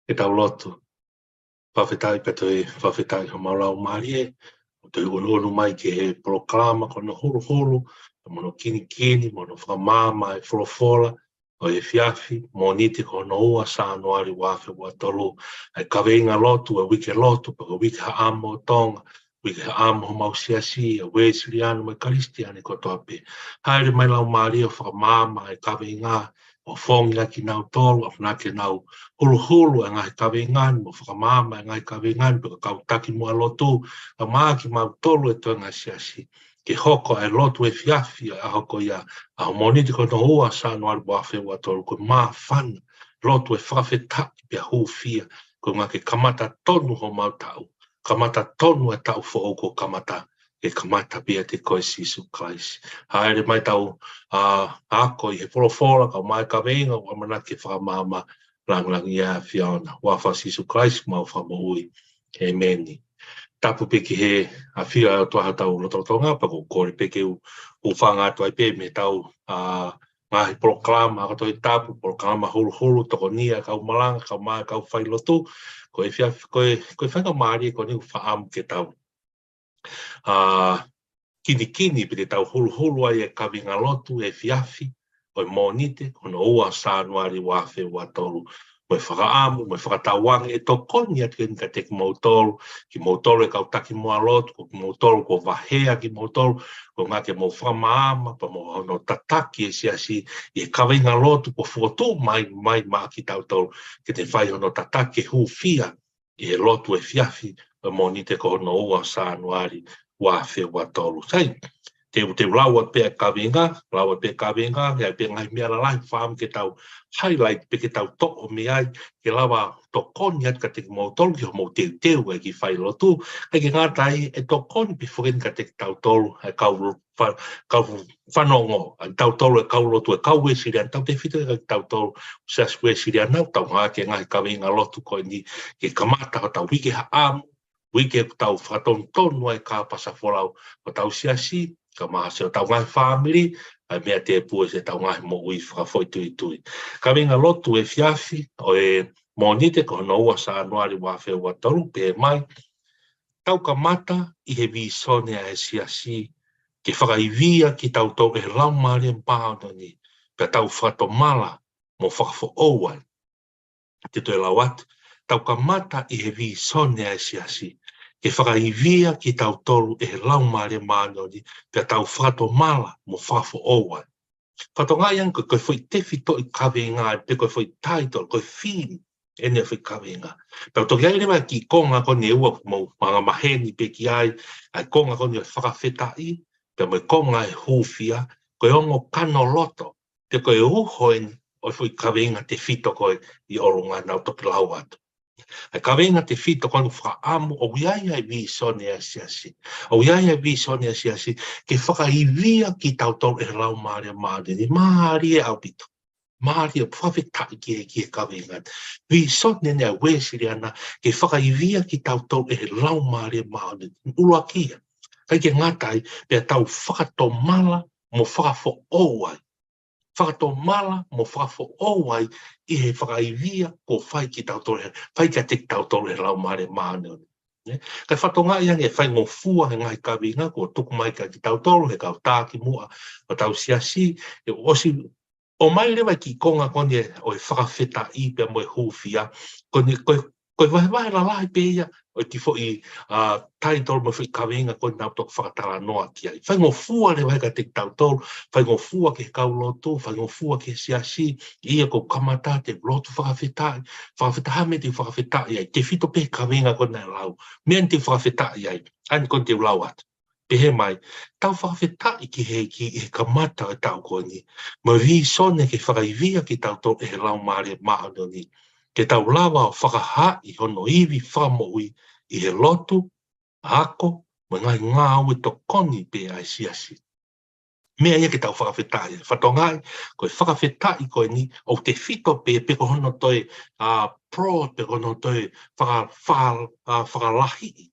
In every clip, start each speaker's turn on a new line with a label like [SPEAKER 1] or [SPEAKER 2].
[SPEAKER 1] e tau lotu. Whawhetai patoi, whawhetai ha maulau marie, o te uonu mai ke he proklama kono huru, mono kini, mono whamama e wholofola, o e fiafi, moniti kono ua sa anuari wafe wa tolu, e kaweinga lotu, e wike lotu, pako wike ha amo o tonga, wike ha amo ho mausiasi, e wesiri anu me karistiani koto ape. Haere mai lau marie o whamama e kaweinga, o whonga ki nau tolu, a whanake nau hulu e ngai kawengani, mo whakamama e ngai kawengani, peka kautaki mua lotu, a maa ki mau tolu e toa ngai siasi. Ke hoko e lotu e fiafi a hoko ia, a moniti kono ua sa noari wafe ua tolu, ko maa whana, lotu e whawhetaki pia hufia, ko ngā ke kamata tonu ho mau tau, kamata tonu e tau whaoko kamata, e kamata pia te koe Sisu Christ. Haere mai tau ako i he wholofora, ka mai kawenga, wa manake whakamama, lang ia Fiona, wafa Sisu Christ, mau whamaui. Amen. Tapu peki he a whia o toha tau lototonga, pako kore peki u whanga atu ai pe me tau ngahi proklama, ako toi tapu, proklama hulu, toko nia, kau malanga, kau mai, kau whailotu, koe whanga maari, ko ni whaamu ke tau. Kini, pete tau hulu ai e kawinga lotu, e fiafi, o e monite, kono ua sa anuari wafe wa tolu. Moe whakaamu, moe whakatawangi, e tō koni atu e nika te ki mautolu e kautaki mua lotu, ki mautolu ko wahea ki mautolu, ko ngā ke mo whamaama, pa mo hono tataki e siasi, e kawinga lotu, ko whotu mai maa ki tautolu, ke te whai hono tataki e hufia, e lotu e fiafi, o monite ko hono ua sa anuari wafe wa tolu. Sai, te laua pe kawenga, hea pe ngai mea lai whaam ke tau highlight pe ke tau toko me ai, ke lawa tokoni at ka te mautolu, ki ho mo teu e ki whai lotu, kai ke ngātai e tokoni pe whuken ka te tau tolu, e kau whanongo, tau tolu e kau lotu, e kau wesirian, tau te whitu e tau tolu, sas wesirian nau, tau ngā ke ngai kawenga lotu koe ni, ke kamata ho tau wike ha amu, wike tau whakatonu ai ka pasa wholau, o tau siasi, ka maha se o tau ngai family, ai mea te pua se tau ngai mo ui whakafoi tui. Ka winga lotu e fiafi, o e monite ko no ua sa anuari wafe ua tolu, pe mai, tau ka mata i he visone a e siasi, ke whakaivia ki tau tau e lau maari mpaha ni, pe tau whakato mala, mo whakafo ouai. Te toi lau atu, tau ka mata i he visone a e siasi, ke whakaivia ki tau tolu e lau maare mānoni, pia tau whakato mala mo whafo oua. Whato ngā yang koe whai tefi to i kawe ngā, pe koe whai taitol, koe whini, e nea whai kawe ngā. Pia toki ai rewa ki konga koni e ua mo mga maheni pe ki ai, ai konga koni e whakawhetai, pia mai konga e hūwhia, koe ongo kano loto, te koe uhoen o whai kawe ngā te whito koe i orunga nau toki lau atu. Ai kawenga te whito konu whaamu o wiai vi sone a siasi. O wiai vi sone a siasi ke whakaivia ki tautau e rau maare maare ni maari e au pito. Maari e whawhetai ki e kawenga. Vi sone ne a wesiri ana ke whakaivia ki tautau e rau maare maare ni ulua kia. Kai ke ngatai pe tau whakatomala mo whakafo ouai. Whakato mala mo whakafo ouai i he whakaivia ko whai ki tautore, whai ka te tautore lau maare maane. Kai whato ngā iang e whai ngō fua he ngai kawinga, ko tuku mai ka ki tautoro, he kau tāki mua, o tau siasi, e osi, o mai rewa ki konga koni e o e whakawheta i pia mo e hūwhia, koe wahe la lahi pe ia, o ti fo i taitol mo whi kawinga koe nau tok whakatala noa ki ai. Whai ngō fua le wahe ka te tautol, whai ngō fua ke kau lotu, whai ngō fua ke siasi, ia ko kamata te lotu whakawhetai, whakawhetaha me te whakawhetai ai, te whito pe kawinga koe nai lau, mean te whakawhetai ai, ani koe te lau atu. Pe he mai, tau whakawhetai ki he kamata e tau koe ni, ma vi sone ke whakaivia ki tautol e he lau maare mahano ni, ke tau lawa o whakahai hono iwi whamoui i he lotu, ako, mo ngai ngā ue to koni pe ai siasi. Mea ia ke tau whakawhetai. Whatongai, koe whakawhetai koe ni, o te whito pe ko hono toi pro, pe hono toi whakalahi.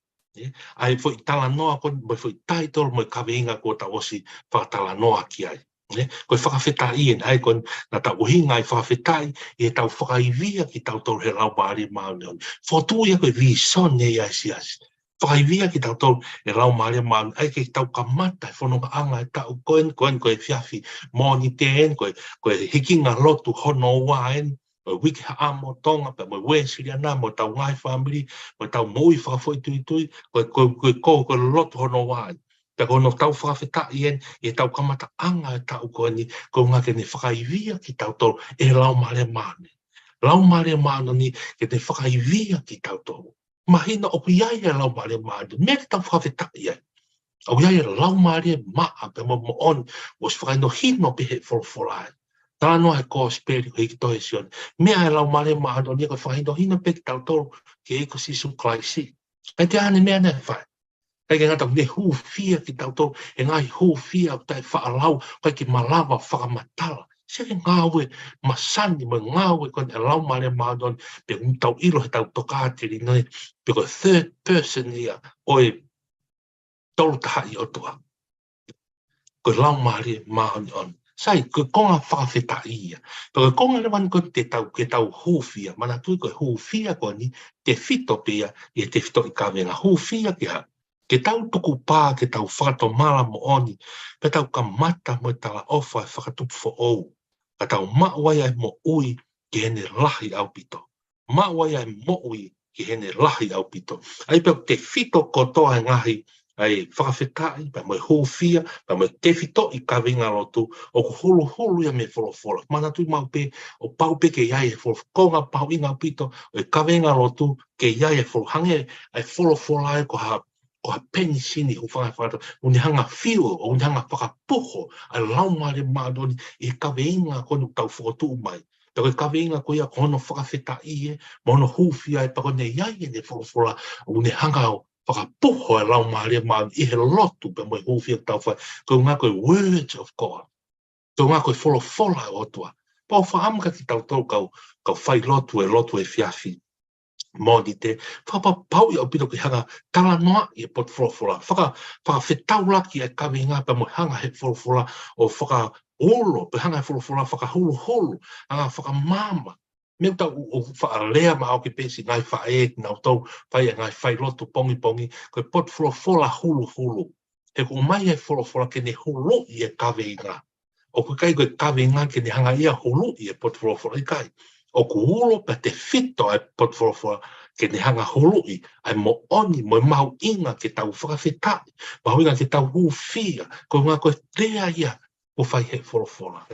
[SPEAKER 1] Ai fo i tala noa koe, mo fo i taitol, mo i kaweinga ko ta osi whakatala noa ki ai. Koe whakawhetai ai kon na tau uhinga I whakawhetai tau whakaivia ki tau tau he rau maari maone on. Whotu ia koe vi son e asiasi. Whakaivia ki tau tau he rau maari maone ai ke tau kamata whanonga anga tau koe whiafi mōni te koe hikinga lotu hono waen wiki ha amo tonga pe mo wesiri ana mo tau ngai family mo tau moi whakafoi tui koe lotu hono waen. Te kono tau whakawhetai tau kamata anga tau koe ni ko ngake ne whakaivia ki tau tau lau mare mane. Lau mare mane ni ke te whakaivia ki tau tau. Mahina oku iaia lau mare mane. Mea ki tau whakawhetai ai. Oku iaia lau mare maa pe mo on was whakaino hino pe he wholawholai. Tānoa he ko speri ko hiki tohe sion. Mea lau mare mane ni ko whakaino hino pe ki tau tau ke eko sisu klaisi. E te ane mea ne whai. Kai ke ngata ne hu fia ki tau tau, e ngai hu fia o tai whaalau, kai ki malawa whakamatala. Se ke ngāwe masani mo ngāwe kon e lau mare mānon, pe tau ilo he tau tokātiri nei, pe ko third person ia, oi tolu tahai o toa. Ko lau mare mānon. Sai, ko konga whakawhetai ia. Pe ko konga rewan ko te tau, ke tau hu fia, mana tui ko hu fia ko ni, te fito pia, te fito I kawenga hu fia ki ha. Ke tau tuku pā, ke tau whakato mala mo oni, pe tau ka mata mo tala ofa e whakatupu fo ou. Ka tau mawai ai mo ui ki hene lahi au pito. Mawai ai mo ui ki hene lahi au pito. Ai pe te fito kotoa e ngahi ai whakawhetai, pe mo hūwhia, pe mo te fito I kawinga lotu, o ku hulu ia me wholofolo. Mana tui mau pe, o pau pe ke iai e wholofonga pau inga pito, o e kawinga lotu, ke iai e wholohange, ai wholofolo ai ko ha ko peni sini o whakawhata, uni hanga whio, o uni hanga whakapoho, ai laumare mādoni, I kaweinga konu tau whakatu mai. Tako I kaweinga ko ia kono whakawhetai mono hūwhia e pakone iai e ne wholofola, o uni hanga o whakapoho ai laumare mādoni, I he lotu pe moe hūwhia tau whai, ko ngā koe words of God, ko ngā koe wholofola o tua. Pau whaamka ki tau tau kau whai lotu e whiafi. Mōni te whapapau I au pito ki hanga tala noa I pot wholawhola. Whakawhetau laki e kawi ngā pa mo hanga he wholawhola o whakaolo, pe hanga he wholawhola whakahulu, hanga whakamama. Meu tau o whaalea ma au ki pesi ngai whae ki nau tau whai e ngai whai lotu pongi, koe pot wholawhola hulu. He ko mai he wholawhola ke ne hulu I e kawi ngā. O ku kai koe kawi ngā ke ne hanga ia hulu I e pot wholawhola I kai. O ku ulo pa te fito ai pot wholawhola ke ne hanga holui ai mo oni mo mau inga ke tau whakawhetai. Mau inga ke tau hūwhia ko ngā koe rea ia o whai he wholawhola.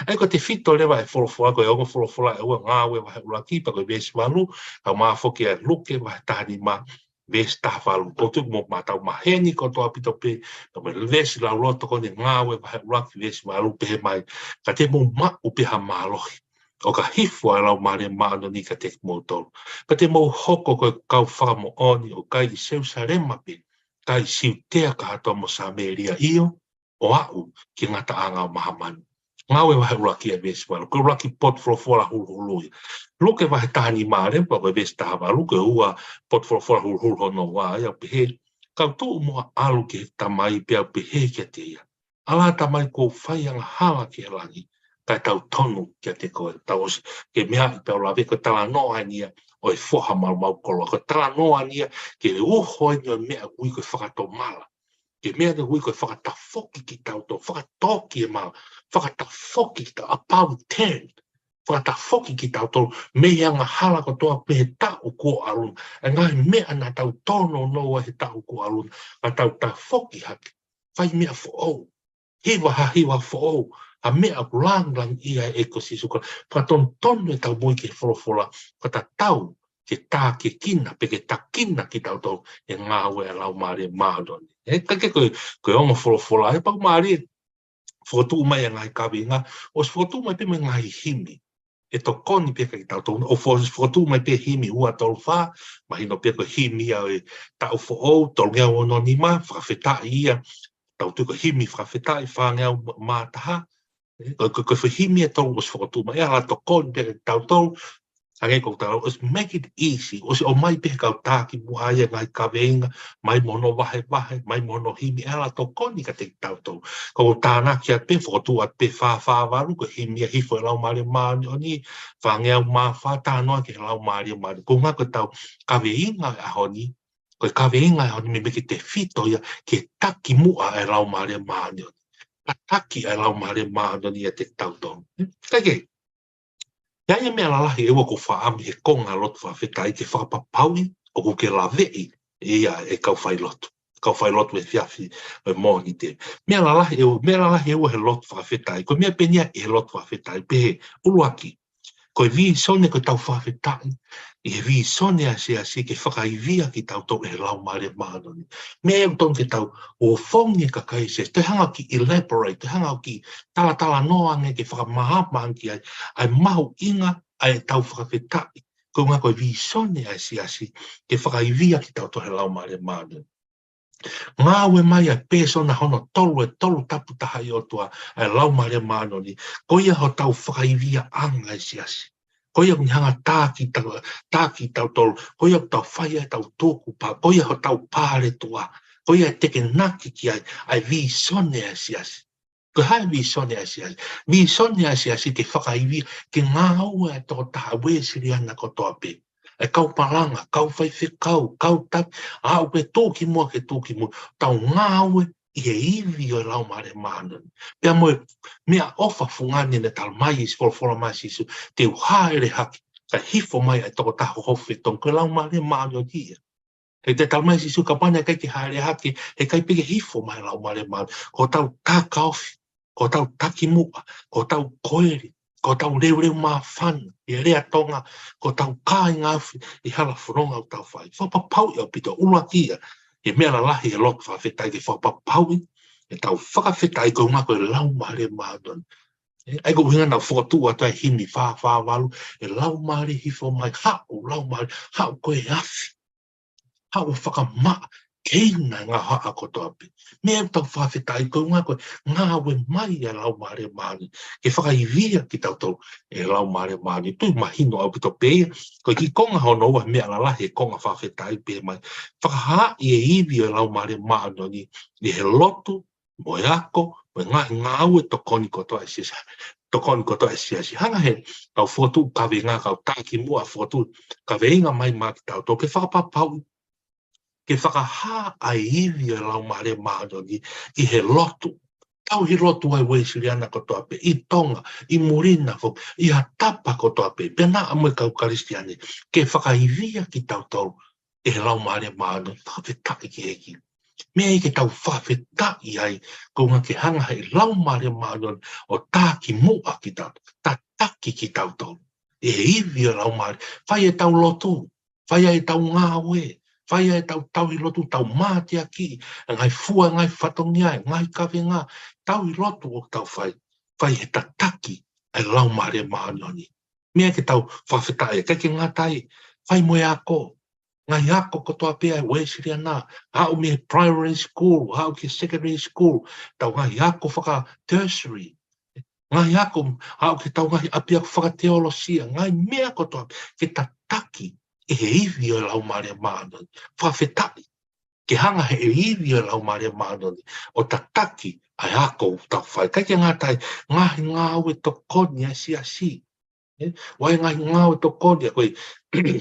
[SPEAKER 1] Ai ko te fito lewa e wholawhola koe ongo wholawhola e ua ngāwe wahe uraki pa koe vesi walu ka maa whoki e luke wahe tahani maa vesi tahawalu. O tuku mo mātau maheni ko toa pito pe ka me vesi lau loto ko ne ngāwe wahe uraki vesi walu pehe mai ka te mo maa upeha maa lohi. O ka hifu ai lau mare maano ni ka te mōtoro. Pa te mō hoko koe kau whakamo oni o kai I seu sarema pe, kai siu tea ka hatoa mo Sameria io, o au ki ngata anga o mahamanu. Ngawe wahe uraki e vesi wala, koe uraki pot wholawhola hulu. Luke wahe tahani maare, pa koe vesi tahawa, luke ua pot wholawhola hulu hono wā, au pehe, kau tō mua alu ke tamai pe au pehe ke te ia. Ala tamai kou whai anga hala ke langi, kai tau tonu kia te koe, tau ke mea I pēo lawe, ko tala noa nia o e whoha mau kolo, ko tala noa nia ke le uho nia mea ui koe whakato mala, ke mea ne ui koe whakatafoki ki tau tō, whakatoki e mala, whakatafoki ki tau, apau ten, whakatafoki ki tau tō, mea anga hala ko toa pehe tau ko alun, e ngai mea na tau tono noa he tau ko alun, a tau tafoki hake, whai mea fo hiwa fo a mea ku lang ia e ko si suka pa ton e tau moi ke wholawhola ka ta tau ke tā ke kina pe ke ta kina ki tau tau e ngā ue lau maare maadoni e kake koe ongo wholawhola e pau maare whotu mai e ngai kawi ngā o whotu mai pe me ngai himi e to koni pe ki tau tau o whotu mai pe himi ua tolu wha mahino pe ko himi au e tau who tolu ngea o no ni ma whakawhetai ia tau tuko himi whakawhetai whangea mātaha ko whahimi e tau was whakatuma e ala to kon pe tau tau Ange ko tau, os make it easy. Os o mai pe kau tāki muaia ngai kawenga, mai mono wahe, mai mono himi, ala to koni ka te tau tau. Ko tāna ki a pe whotu at pe whāwaru, ko himi a hifo e lau maare maani o ni, whangea mā whātānoa ki lau maare maani. Ko ngā ko tau kawenga a honi, ko kawenga a honi me meke te whito ia, ke taki mua e lau maare maani o ni. Ka taki e lau maare maani o ni a te tau tau. Kake, ia ia mea lalahi e wako whaami he konga lotu whawhetai ke whapapaui o ko ke lawei ia e kau whai lotu. Kau whai lotu e whiawhi e mōni te. Mea lalahi e ua he lotu whawhetai. Ko mea penia e he lotu whawhetai pehe uluaki. Ko e vi sone ko tau whawhetai. I he vi sone a se ke whakaivia ki tau tau e lau maare maanoni. Mea e uton ke tau o whongi ka kai se. Te hanga ki elaborate, te hanga ki tala noange ke whakamahamaan ki ai mahu inga ai tau whakawhetai. Ko ngā koe vi sone a se ke whakaivia ki tau tau e lau maare maanoni. Ngā ue mai a pēsona hono tolu tapu tahai o tua ai lau maare maanoni. Ko ia ho tau whakaivia anga e se. Ko ia ni hanga tāki tau tolu. Ko ia tau whaia e tau tōku pā. Ko ia ho tau pāre tua. Ko ia teke naki ki ai vi sone a se. Ko hai vi sone a se. Vi sone a se ke whakaivia ke ngā ue e tō taha we siri ana ko toa pe. E kau palanga, kau whaiwhi kau tak, au pe tōki mua ke tōki mua, tau ngāwe i e iwi o lau maare maanoni. Pea moe, mea ofa fungani ne tal mai is whora mai sisu, te uhaere haki, ka hifo mai ai toko taho hofi tong ko lau maare maanoni ia. He te tal mai sisu ka pane kai ki haere haki, he kai peke hifo mai lau maare maanoni, ko tau taka ofi, ko tau taki mua, ko tau koeri, ko tau reu mā whana, i rea tonga, ko tau kāi ngāwhi, i hala whanonga o tau whai. Whapapau i au pito ula kia, e mea la lahi e lotu whawhetai ke whapapau i, e tau whakawhetai ko ngā koe lau maare maadon. Ai ko hinga nau whakatu atai himi whawalu, e lau maare hifo mai, hau lau maare, hau koe afi, hau whakamaa, keina ngā haa kotoa pe. Mea tau whawhetai ko ngā koe, ngā we mai a lau maare maani. Ke whakaivia ki tau e lau maare maani. Tui mahino au pito pe, ko ki konga hono ua mea la lahi e konga whawhetai pe mai. Whakahaa i e iwi e lau maare maani ni he lotu, mo e ako, mo ngā ue tokoni kotoa e sisa. Tokoni kotoa e sisa. Hanga he, kau whotu kawe ngā kau tāki mua whotu, kawe inga mai mā ki tau ke whakapapau. Ke whakaha ai iwi e lau maare maanoni i he lotu. Tau hi lotu ai weisiri ana kotoa pe, i tonga, i murina fo, i hatapa kotoa pe, pena amoi kau karistiane, ke whakaiwia ki tau e he lau maare maanoni, whawhetai ki heki. Mea i ke tau whawhetai ai, ko ngā ke hanga he lau maare maanoni o tāki mua ki tau, tā taki ki tau. E he iwi e lau maare, whai e tau lotu, whai e tau ngāwe, whai e tau i lotu, tau mātia ki, ngai fua, ngai whatongia, ngai kawe ngā, tau i lotu o tau whai he tataki e lau maare maanoni. Mea ke tau whawhetai, ke ngā tai, whai moe ako, ngai ako kotoa pia e weisiri ana, hau me primary school, hau ke secondary school, tau ngai ako whaka tertiary, ngai ako, hau ke tau ngai apia whaka teolosia, ngai mea kotoa, ke tataki, e he iwi o lau maare maanoni. Whawhetai, ke hanga he iwi o lau maare maanoni, o tataki ai ako tau whai. Kai ke ngā tai, ngahi ngāwe tokoni a si. Wai ngahi ngāwe tokoni a koe,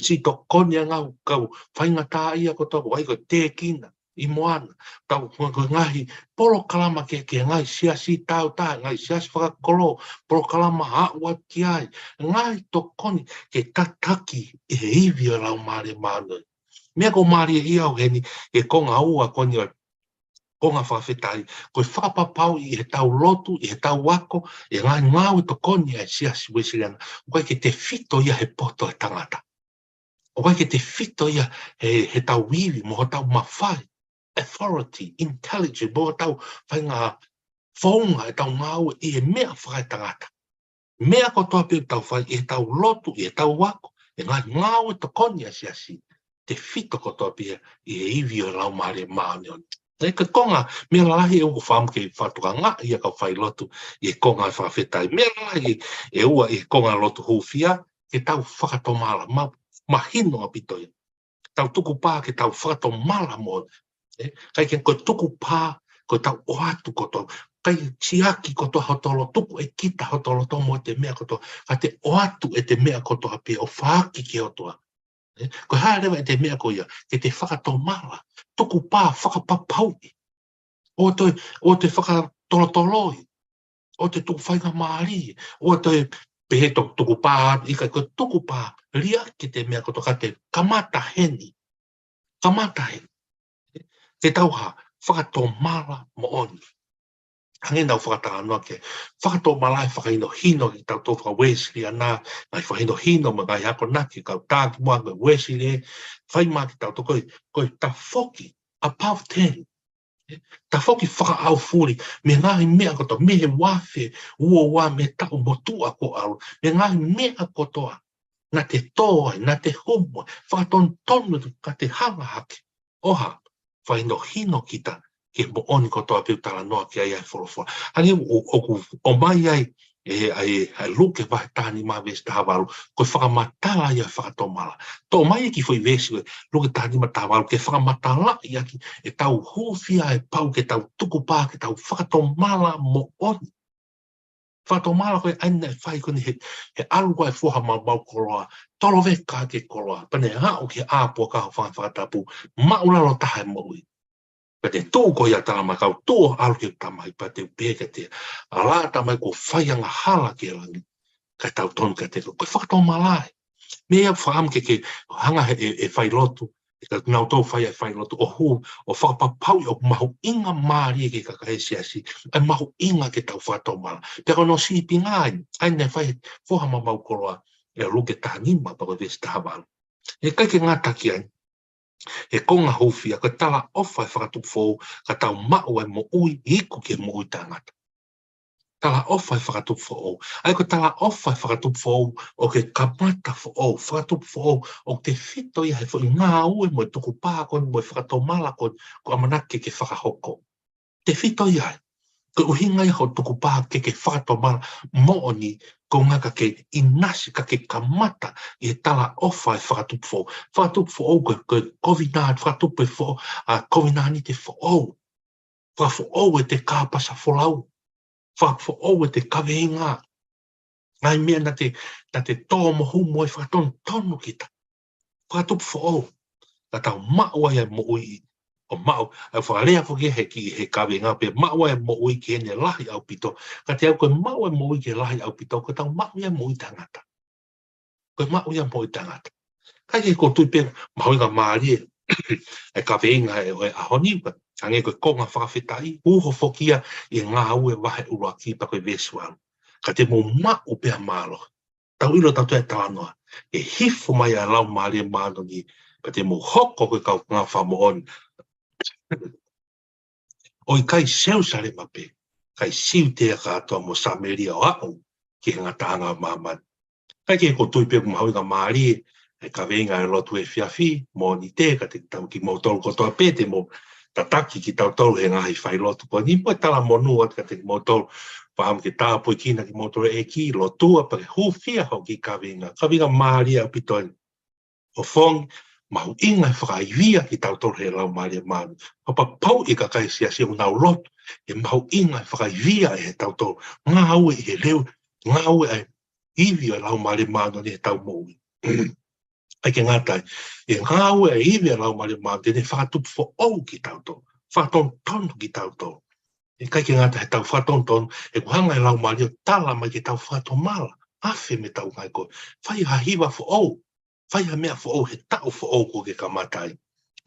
[SPEAKER 1] si tokoni a ngau kau, whainga tā ia ko tau, wai koe tēkina, i moana, tau ngahi polo kalama ke ngai siasi tau tā, ngai siasi whakakolo, polo kalama haua ki ai, ngai tokoni ke tataki e iwi o lau maare maanoni. Mea ko maari e iau heni e konga ua koni o konga whawhetai, koe whapapau i he tau lotu, i he tau wako, e ngai ngāwe tokoni e siasi wesiriana, koe ke te whito ia he poto e tangata. O koe ke te whito ia he tau wiwi, mo tau mawhai, authority, intelligence, mo tau whai ngā whaunga e tau ngāwe i he mea whakai tangata. Mea ko toa pe tau whai i he tau lotu, i he tau wako, e ngai ngāwe tokoni e siasi, te whito ko toa pe i he iwi o lau maare maanoni. E ka konga, mea lahi e uko whaam ke whatuka ngā i a kau whai lotu i e konga whawhetai. Mea lahi e ua i konga lotu hūwhia, ke tau whakatomala, mahino a pitoia. Tau tuku pā ke tau whakatomala mo. Kai ke koe tuku pā, koe tau oatu koto, kai tiaki koto hotolo, tuku e kita hotolo tomo e te mea koto, ka te oatu e te mea koto hape o whaaki ke otoa. Koe haerewa e te mea koia, ke te whakatomala, tuku pā whakapapaui, o te whakatolotoloi, o te tuku whainga maari, o te pehe tuku pā, i kai koe tuku pā, ria ke te mea koto, ka te kamata heni, te tauha, whakatomala mo oni. Hange nau whakatanga noa ke whakatomala e whakaino hino ki tau tō whakawesiri ana, ngai whakaino hino ma ngai hako naki, kau tāki mua ngai wesiri, whai mā ki tau tō koe ta whoki, above 10, ta whoki whakaau furi, me ngahi mea koto, me he wafe, ua wā me tau motua ko aru, me ngahi mea kotoa, na te tōai, na te humo, whakaton tonu ka te hanga hake, oha, whaino hino kita, ke mo oni kotoa piu tala noa ki ai whorofora. Hangi o mai ai, ai luke wahe tāni mā vesi tāwaru, koe whakamatala ia whakatomala. Tō mai ki whai vesi, luke tāni mā tāwaru, ke whakamatala ia ki e tau hūwhia e pau, ke tau tuku pā, ke tau whakatomala mo oni. Whakatomala koe aina e whai koni he alu koe whoha mau koroa, tolo veka ke koroa, pane hao ke āpua ka whakatapu, maulalo taha e moui. Pa te tō ko ia tama kau tō alu ke tamai pa te pēka te ala tamai ko whaianga hala ke rangi kai tau tonu ka te koe whakatomala e. Mea whaam ke hanga e whai lotu, e ka nau tō whai lotu o hū, o whakapapau o mahu inga maari ke kakaesiasi, ai mahu inga ke tau whakatomala. Pero no sipi ngai, aina whai whohama mau koroa, e luke tānima pa koe vesi tāwaru. E kai ke ngā taki ai, e konga hofia, ka tala ofa e whakatupu fōu, ka tau mau e mo ui, iku ke mo ui tāngata. Tala ofa e whakatupu fōu. Ai ko tala ofa e whakatupu fōu, o ke kamata fōu, whakatupu fōu, o te whito ia he fōi ngā ue mo e tuku pākon, mo e whakatomala kon, ko amanake ke whakahoko. Te whito ia he. Ko uhinga ia ho tuku pā ke whakatomala mo oni, ko ngaka ke inasi ka ke kamata i e tala ofa e whakatupu fōu. Whakatupu fōu koe kovināt, whakatupu e fōu, kovināni te fōu. Whakafōu e te kāpasa wholau. Whakafōu e te kaweinga. Ngai mea na te tō mohu mo e whakaton tonu kita. Whakatupu fōu. Ka tau maua ia mo ui o mau, a whakarea whuke he kawinga pe mau e mo ui ke ne lahi au pito. Ka te au koe mau e mo ui ke lahi au pito, ko tau mau ia mo ui tangata. Koe mau ia mo ui tangata. Kai ke ko tui pe mahoinga maari e kawinga e ahoni, ange koe konga whakawhetai, uho whokia i ngā ue wahe urua ki pa koe vesuaru. Ka te mo mau pea mālo. Tau ilo tau te tānoa, e hifo mai a lau maari e māno ni, ka te mo hoko koe kau ngā whamooni. Oi kai seu sare mape, kai siu te katoa mo Sameria o au, ki ngā tāngā māman. Kai ke ko tui pe kumahauinga maari, e ka venga e lotu e whiawhi, mo ni te, ka te tau ki mautolu kotoa pete, mo tataki ki tautolu he ngahi whai lotu ko. Ni poe tala monua, ka te mautolu, whaam ke tāpoi kina ki mautolu e ki, lotua, pa ke hūwhia ho ki ka venga maari au pitoini. O whongi, mahu inga e whakaiwia ki tautoro he lau maari e maani. Papa pau i ka kai sia sia unau lotu, e mahu inga e whakaiwia e he tautoro. Ngā aue i he leo, ngā aue e iwi e lau maari e maani ni he tau moui. Ai ke ngātai, e ngā aue e iwi e lau maari e maani ni whakatupu fo au ki tautoro. Whakaton tonu ki tautoro. E kai ke ngātai he tau whakaton tonu, e kuhanga e lau maari o tala mai ke tau whakatomala. Afe me tau ngai koe. Whai hahiwa fo au. Whai ha mea fo au he tau fo au ko ke kamatai.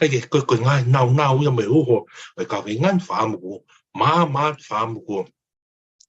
[SPEAKER 1] Kai ke koe ngai nau ia me uho, e ka wengan whaamuko, mā whaamuko,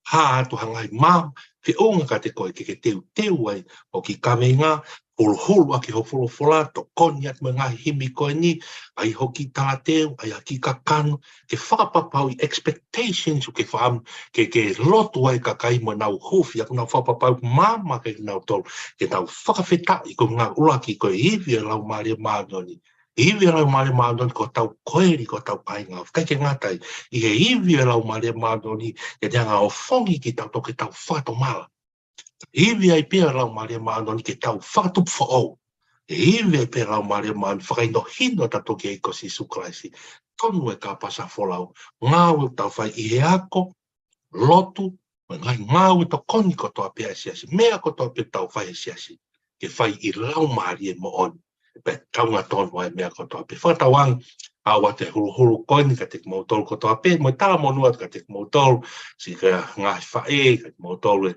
[SPEAKER 1] ha atu hangai mā, ke onga ka te koe ke teu ai, o ki ka wenga, hulu aki ho wholofola, to koni atu me ngai himi koe ni, ai ho ki tā teu, ai a ki ka kanu, ke whakapapau i expectations o ke whaamu, ke lotu ai ka kai mo nau hufi, aku nau whakapapau māma ke nau tolu, ke nau whakawheta i ko ngā ulaki koe iwi e lau maari e mānoni. Iwi e lau maari e mānoni ko tau koeri ko tau kainga. Kai ke ngātai, i he iwi e lau maari e mānoni, ke te anga o whongi ki tau toke tau whatomala. Hivi ai pia lau maria maano ke tau whakatup whaau. Hivi ai pia lau maria maano whakaino hino tato ke iko si suklaisi. Tonu e ka pasa wholau. Ngāu tau whai i he ako, lotu, ngai ngāu to koni ko toa pia siasi. Mea ko toa pia tau whai siasi. Ke whai i lau maria mo on. Pe taunga tonu ai mea ko toa pia. Whakatawang, awa te huru koni ka te mautolu ko toa pia. Mo tala monua ka te mautolu. Si ka ngai whae, ka te mautolu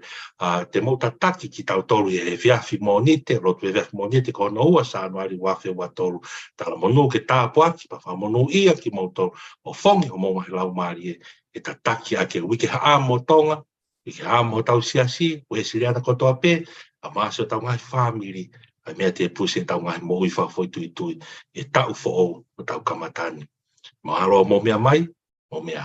[SPEAKER 1] te mautataki ki tau tolu e whiawhi monite, rotu e whiawhi monite ko na ua sa anuari wafe ua tolu. Tala monu ke tāpuaki, pa wha monu ia ki mautolu. O whongi o maumahi lau maari e tataki a ke wike haa mo tonga, wike haa mo tau siasi, o e siriana ko toa pē, a maasio tau ngai whamiri, a mea te puse tau ngai mo ui whawhoi tui tui, e tau fo o tau kamatani. Mahalo mo mea mai, mo mea